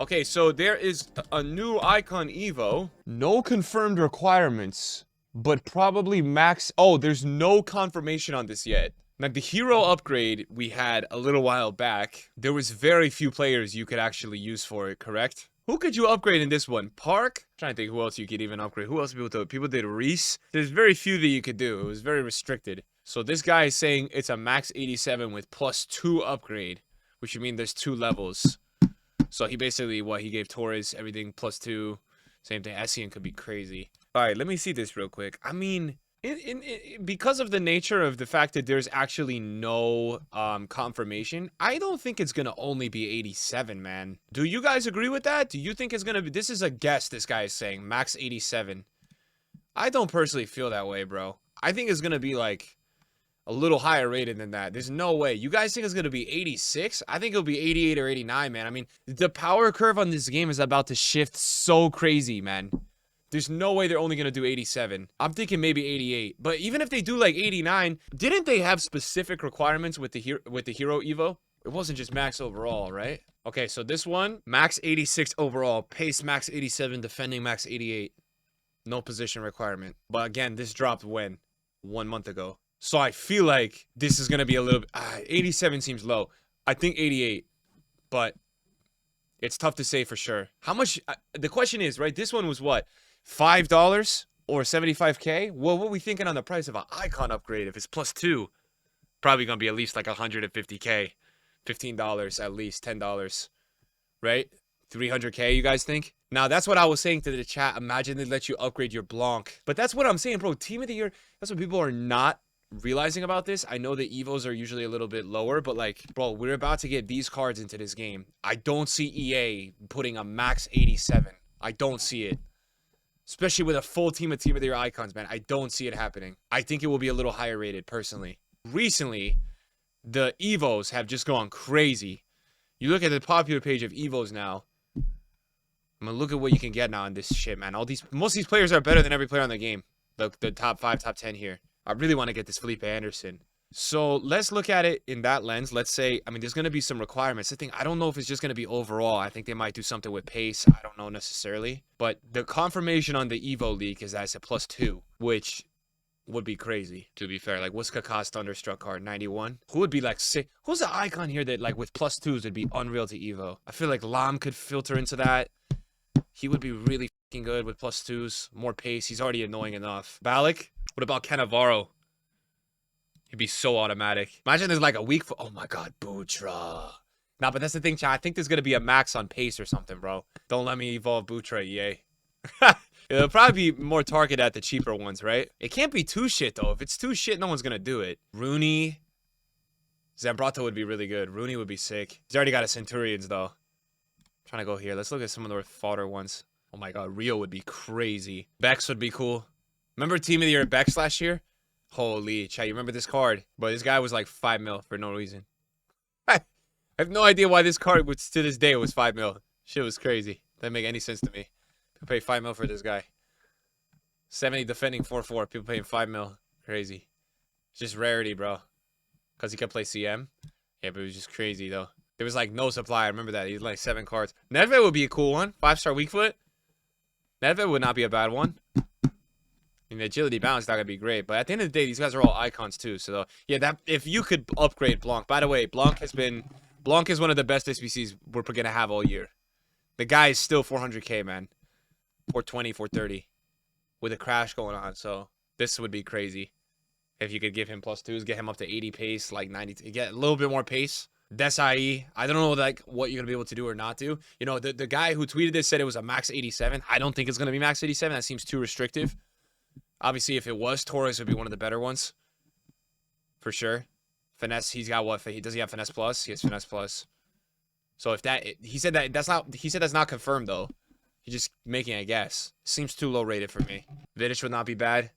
Okay, so there is a new icon Evo. No confirmed requirements, but probably max. Oh, there's no confirmation on this yet. Now, the hero upgrade we had a little while back, there was very few players you could actually use for it, correct? Who could you upgrade in this one? Park? I'm trying to think who else you could even upgrade. Who else people did? People did Reese. There's very few that you could do. It was very restricted. So this guy is saying it's a max 87 with +2 upgrade, which would mean there's 2 levels. So he basically, he gave Torres everything +2. Same thing. Essien could be crazy. All right, let me see this real quick. I mean, because of the nature of the fact that there's actually no confirmation, I don't think it's going to only be 87, man. Do you guys agree with that? Do you think it's going to be... This is a guess this guy is saying. Max 87. I don't personally feel that way, bro. I think it's going to be like a little higher rated than that. There's no way. You guys think it's going to be 86? I think it'll be 88 or 89, man. I mean, the power curve on this game is about to shift so crazy, man. There's no way they're only going to do 87. I'm thinking maybe 88. But even if they do like 89, didn't they have specific requirements with the hero Evo? It wasn't just max overall, right? Okay, so this one, max 86 overall, pace max 87, defending max 88. No position requirement. But again, this dropped when? 1 month ago. So I feel like this is going to be a little bit... 87 seems low. I think 88. But it's tough to say for sure. How much... the question is, right? This one was what? $5 or 75K? Well, what are we thinking on the price of an icon upgrade if it's +2? Probably going to be at least like 150K. $15 at least. $10. Right? 300K, you guys think? Now, that's what I was saying to the chat. Imagine they let you upgrade your Blanc. But that's what I'm saying, bro. Team of the year, that's what people are not realizing about this. I know the Evos are usually a little bit lower, but like, bro, we're about to get these cards into this game. I don't see EA putting a max 87. I don't see it. Especially with a full team of the year icons, man. I don't see it happening. I think it will be a little higher rated, personally. Recently, the Evos have just gone crazy. You look at the popular page of Evos now. I'm gonna look at what you can get now on this shit, man. Most of these players are better than every player on the game. The top 5, top 10 here. I really want to get this Felipe Anderson. So let's look at it in that lens. Let's say, I mean, there's gonna be some requirements. The thing, I don't know if it's just gonna be overall. I think they might do something with pace. I don't know necessarily. But the confirmation on the Evo leak is that it's a +2, which would be crazy, to be fair. Like, what's Kaká's Thunderstruck card? 91? Who would be like sick? Who's the icon here that like with +2s would be unreal to Evo? I feel like Lam could filter into that. He would be really fucking good with +2s. More pace. He's already annoying enough. Balak? What about Cannavaro? He'd be so automatic. Imagine there's like a week for... Oh my god, Butra. Nah, but that's the thing, chat. I think there's going to be a max on pace or something, bro. Don't let me evolve Butra, EA. It'll probably be more targeted at the cheaper ones, right? It can't be too shit, though. If it's too shit, no one's going to do it. Rooney. Zambrata would be really good. Rooney would be sick. He's already got a Centurions, though. Trying to go here. Let's look at some of the fodder ones. Oh my god, Rio would be crazy. Bex would be cool. Remember Team of the Year Bex last year? Holy chat, you remember this card? But this guy was like 5 mil for no reason. I have no idea why this card was, to this day, was 5 mil. Shit was crazy. Doesn't make any sense to me. People pay 5 mil for this guy. 70 defending 4-4. People paying 5 mil. Crazy. It's just rarity, bro. Because he can play CM. Yeah, but it was just crazy, though. There was like no supply. I remember that. He had like 7 cards. Nedved would be a cool one. 5-star weak foot. Nedved would not be a bad one. I mean, the agility balance not gonna be great, but at the end of the day, these guys are all icons too. So yeah, that if you could upgrade Blanc. By the way, Blanc is one of the best SBCs we're gonna have all year. The guy is still 400K, man. 420, 430, with a crash going on. So this would be crazy if you could give him +2s, get him up to 80 pace, like 90, get a little bit more pace. Desai, I don't know like what you're gonna be able to do or not do. You know, the guy who tweeted this said it was a max 87. I don't think it's gonna be max 87. That seems too restrictive. Obviously, if it was, Torres would be one of the better ones. For sure. Finesse, he's got what? Does he have Finesse Plus? He has Finesse Plus. So if that... He said that's not confirmed, though. He's just making a guess. Seems too low rated for me. Vidic would not be bad.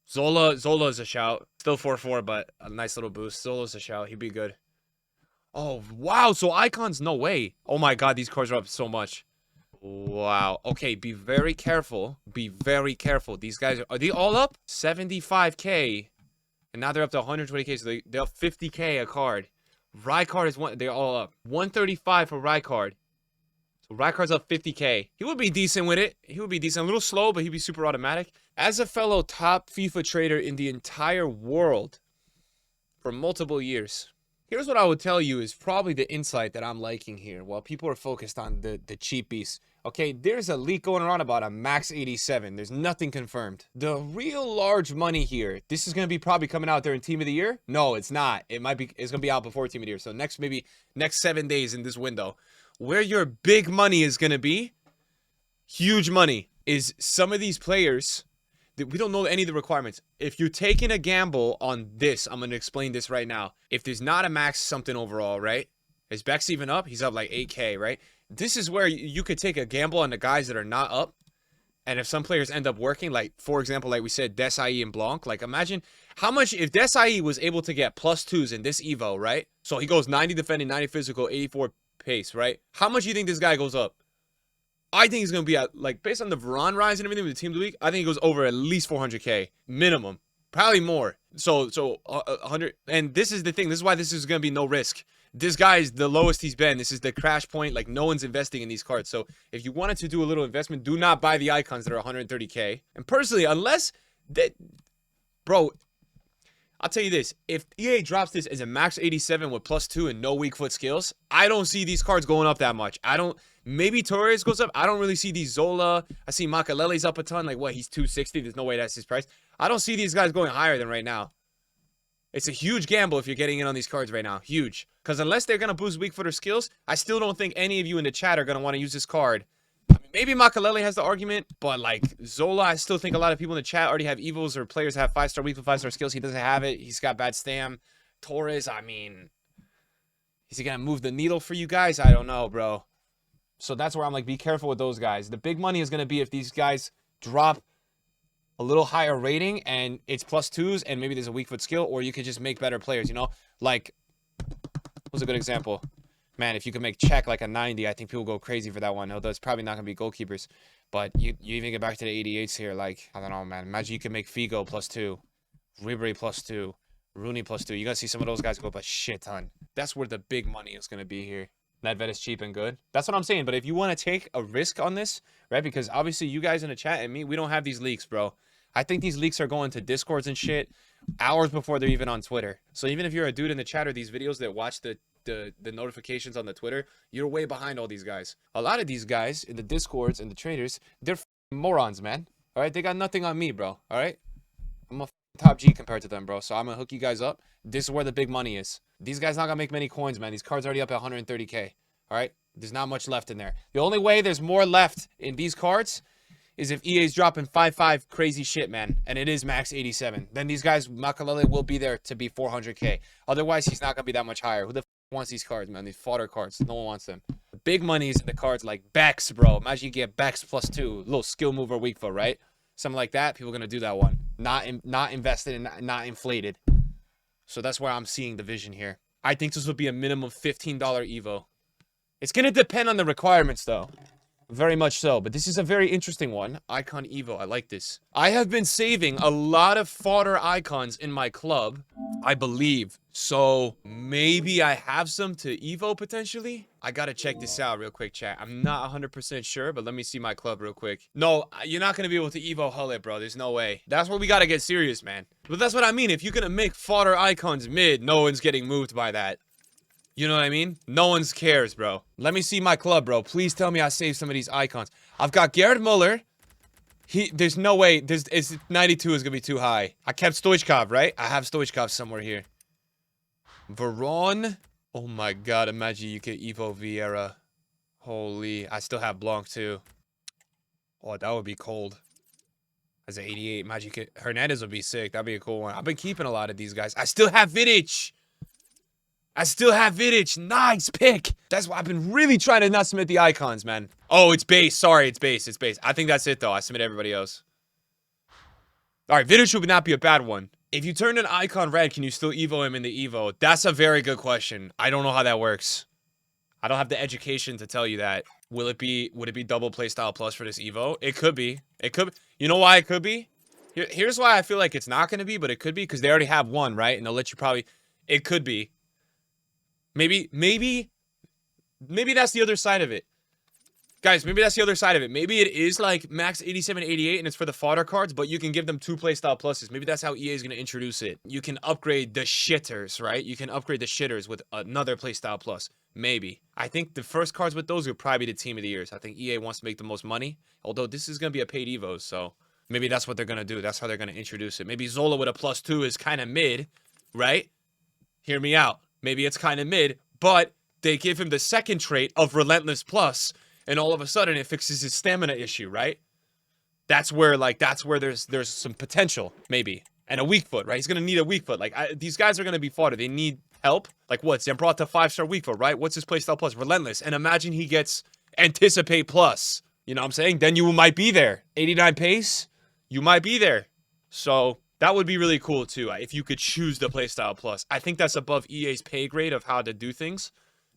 Zola is a shout. Still 4-4, but a nice little boost. Zola's a shout. He'd be good. Oh, wow. So icons, no way. Oh my god, these cards are up so much. Wow. Okay, be very careful. Be very careful. These guys are they all up? 75K. And now they're up to 120K, so they're up 50K a card. Rijkaard is one. They're all up. 135 for Rijkaard. Rykar's up 50K. He would be decent with it. He would be decent. A little slow, but he'd be super automatic. As a fellow top FIFA trader in the entire world for multiple years, here's what I would tell you is probably the insight that I'm liking here while people are focused on the cheap beasts. Okay, there's a leak going around about a max 87. There's nothing confirmed. The real large money here, this is going to be probably coming out there in Team of the Year? No, it's not. It's going to be out before Team of the Year. So maybe next 7 days in this window. Where your big money is going to be, huge money, is some of these players that we don't know any of the requirements. If you're taking a gamble on this, I'm going to explain this right now. If there's not a max something overall, right? Is Bex even up? He's up like 8K, right? This is where you could take a gamble on the guys that are not up. And if some players end up working, like, for example, like we said, Desai and Blanc, like, imagine how much if Desai was able to get +2s in this Evo, right? So he goes 90 defending, 90 physical, 84 pace, right? How much do you think this guy goes up? I think he's going to be at, like, based on the Veron rise and everything with the Team of the Week, I think he goes over at least 400K. Minimum. Probably more. So 100. And this is the thing. This is why this is going to be no risk. This guy is the lowest he's been. This is the crash point. Like, no one's investing in these cards. So if you wanted to do a little investment, do not buy the icons that are 130K. And personally, unless that, bro, I'll tell you this. If EA drops this as a max 87 with +2 and no weak foot skills, I don't see these cards going up that much. Maybe Torres goes up. I don't really see these Zola. I see Makalele's up a ton. Like, what? He's 260. There's no way that's his price. I don't see these guys going higher than right now. It's a huge gamble if you're getting in on these cards right now. Huge. Because unless they're going to boost weak footer skills, I still don't think any of you in the chat are going to want to use this card. I mean, maybe Makalele has the argument, but like Zola, I still think a lot of people in the chat already have Evos or players have 5-star weak foot, 5-star skills. He doesn't have it. He's got bad stam. Torres, I mean, is he going to move the needle for you guys? I don't know, bro. So that's where I'm like, be careful with those guys. The big money is going to be if these guys drop a little higher rating and it's +2s and maybe there's a weak foot skill, or you could just make better players, you know? Like, what's a good example? Man, if you could make Czech like a 90, I think people go crazy for that one. Although it's probably not going to be goalkeepers. But you even get back to the 88s here. Like, I don't know, man. Imagine you could make Figo +2. Ribery +2. Rooney +2. You're going to see some of those guys go up a shit ton. That's where the big money is going to be here. Nedved is cheap and good. That's what I'm saying. But if you want to take a risk on this, right? Because obviously you guys in the chat and me, we don't have these leaks, bro. I think these leaks are going to Discords and shit hours before they're even on Twitter. So even if you're a dude in the chat or these videos that watch the notifications on the Twitter, you're way behind all these guys. A lot of these guys in the Discords and the traders, they're morons, man. All right? They got nothing on me, bro. All right? I'm a top G compared to them, bro. So I'm going to hook you guys up. This is where the big money is. These guys not going to make many coins, man. These cards are already up at 130K. All right? There's not much left in there. The only way there's more left in these cards is if EA's dropping 5-5 crazy shit, man, and it is max 87. Then these guys, Makalele will be there to be 400K. Otherwise, he's not going to be that much higher. Who the f wants these cards, man? These fodder cards. No one wants them. The big money is in the cards like Bex, bro. Imagine you get Bex +2. Little skill mover weak foot, right? Something like that. People are going to do that one. Not invested and not inflated. So that's where I'm seeing the vision here. I think this would be a minimum $15 Evo. It's going to depend on the requirements, though. Very much so, but this is a very interesting one. Icon Evo, I like this. I have been saving a lot of fodder icons in my club, I believe. So maybe I have some to Evo potentially? I gotta check this out real quick, chat. I'm not 100% sure, but let me see my club real quick. No, you're not gonna be able to Evo hull it, bro. There's no way. That's where we gotta get serious, man. But that's what I mean. If you're gonna make fodder icons mid, no one's getting moved by that. You know what I mean? No one cares, bro. Let me see my club, bro. Please tell me I saved some of these icons. I've got Gerard Muller. There's no way. 92 is going to be too high. I kept Stoichkov, right? I have Stoichkov somewhere here. Veron. Oh, my God. Imagine you get Evo Vieira. Holy. I still have Blanc, too. Oh, that would be cold. As an 88. Imagine you get... Hernandez would be sick. That'd be a cool one. I've been keeping a lot of these guys. I still have Vidic. Nice pick. That's why I've been really trying to not submit the icons, man. Oh, it's base. Sorry, it's base. It's base. I think that's it, though. I submit everybody else. All right, Vidic would not be a bad one. If you turn an icon red, can you still Evo him in the Evo? That's a very good question. I don't know how that works. I don't have the education to tell you that. Would it be double playstyle plus for this Evo? It could be. It could be. You know why it could be? Here's why I feel like it's not going to be, but it could be because they already have one, right? And they'll let you probably... It could be. Maybe that's the other side of it. Guys, maybe that's the other side of it. Maybe it is like max 87, 88, and it's for the fodder cards, but you can give them 2 playstyle pluses. Maybe that's how EA is going to introduce it. You can upgrade the shitters, right? You can upgrade the shitters with another playstyle plus. Maybe. I think the first cards with those would probably be the Team of the Years. I think EA wants to make the most money, although this is going to be a paid Evo, so maybe that's what they're going to do. That's how they're going to introduce it. Maybe Zola with a +2 is kind of mid, right? Hear me out. Maybe it's kind of mid, but they give him the second trait of Relentless Plus, and all of a sudden it fixes his stamina issue, right? That's where there's some potential, maybe. And a weak foot, right? He's going to need a weak foot. Like, these guys are going to be fodder. They need help. Like, what? Zambrata 5-star weak foot, right? What's his playstyle plus? Relentless. And imagine he gets Anticipate Plus. You know what I'm saying? Then you might be there. 89 pace, you might be there. So that would be really cool, too, if you could choose the playstyle plus. I think that's above EA's pay grade of how to do things.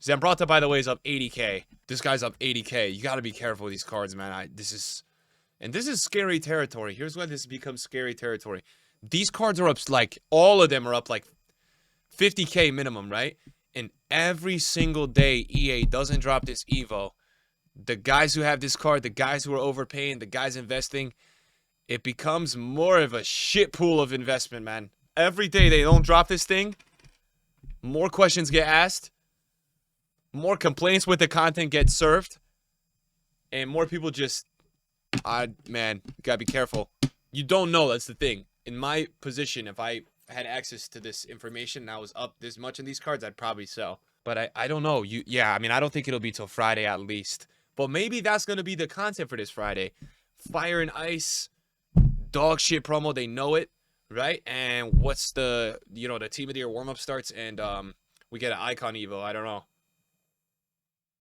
Zambrata, by the way, is up 80k. This guy's up 80k. You got to be careful with these cards, man. This is scary territory. Here's why this becomes scary territory. These cards are up, like, all of them are up, like, 50k minimum, right? And every single day EA doesn't drop this Evo. The guys who have this card, the guys who are overpaying, the guys investing, it becomes more of a shit pool of investment, man. Every day they don't drop this thing, more questions get asked, more complaints with the content get served, and more people just, man, you gotta be careful. You don't know, that's the thing. In my position, if I had access to this information and I was up this much in these cards, I'd probably sell. But I don't know. I mean, I don't think it'll be till Friday at least. But maybe that's gonna be the content for this Friday. Fire and Ice, dog shit promo, they know it, right? And what's the, the Team of the Year warm-up starts, and we get an Icon Evo, I don't know.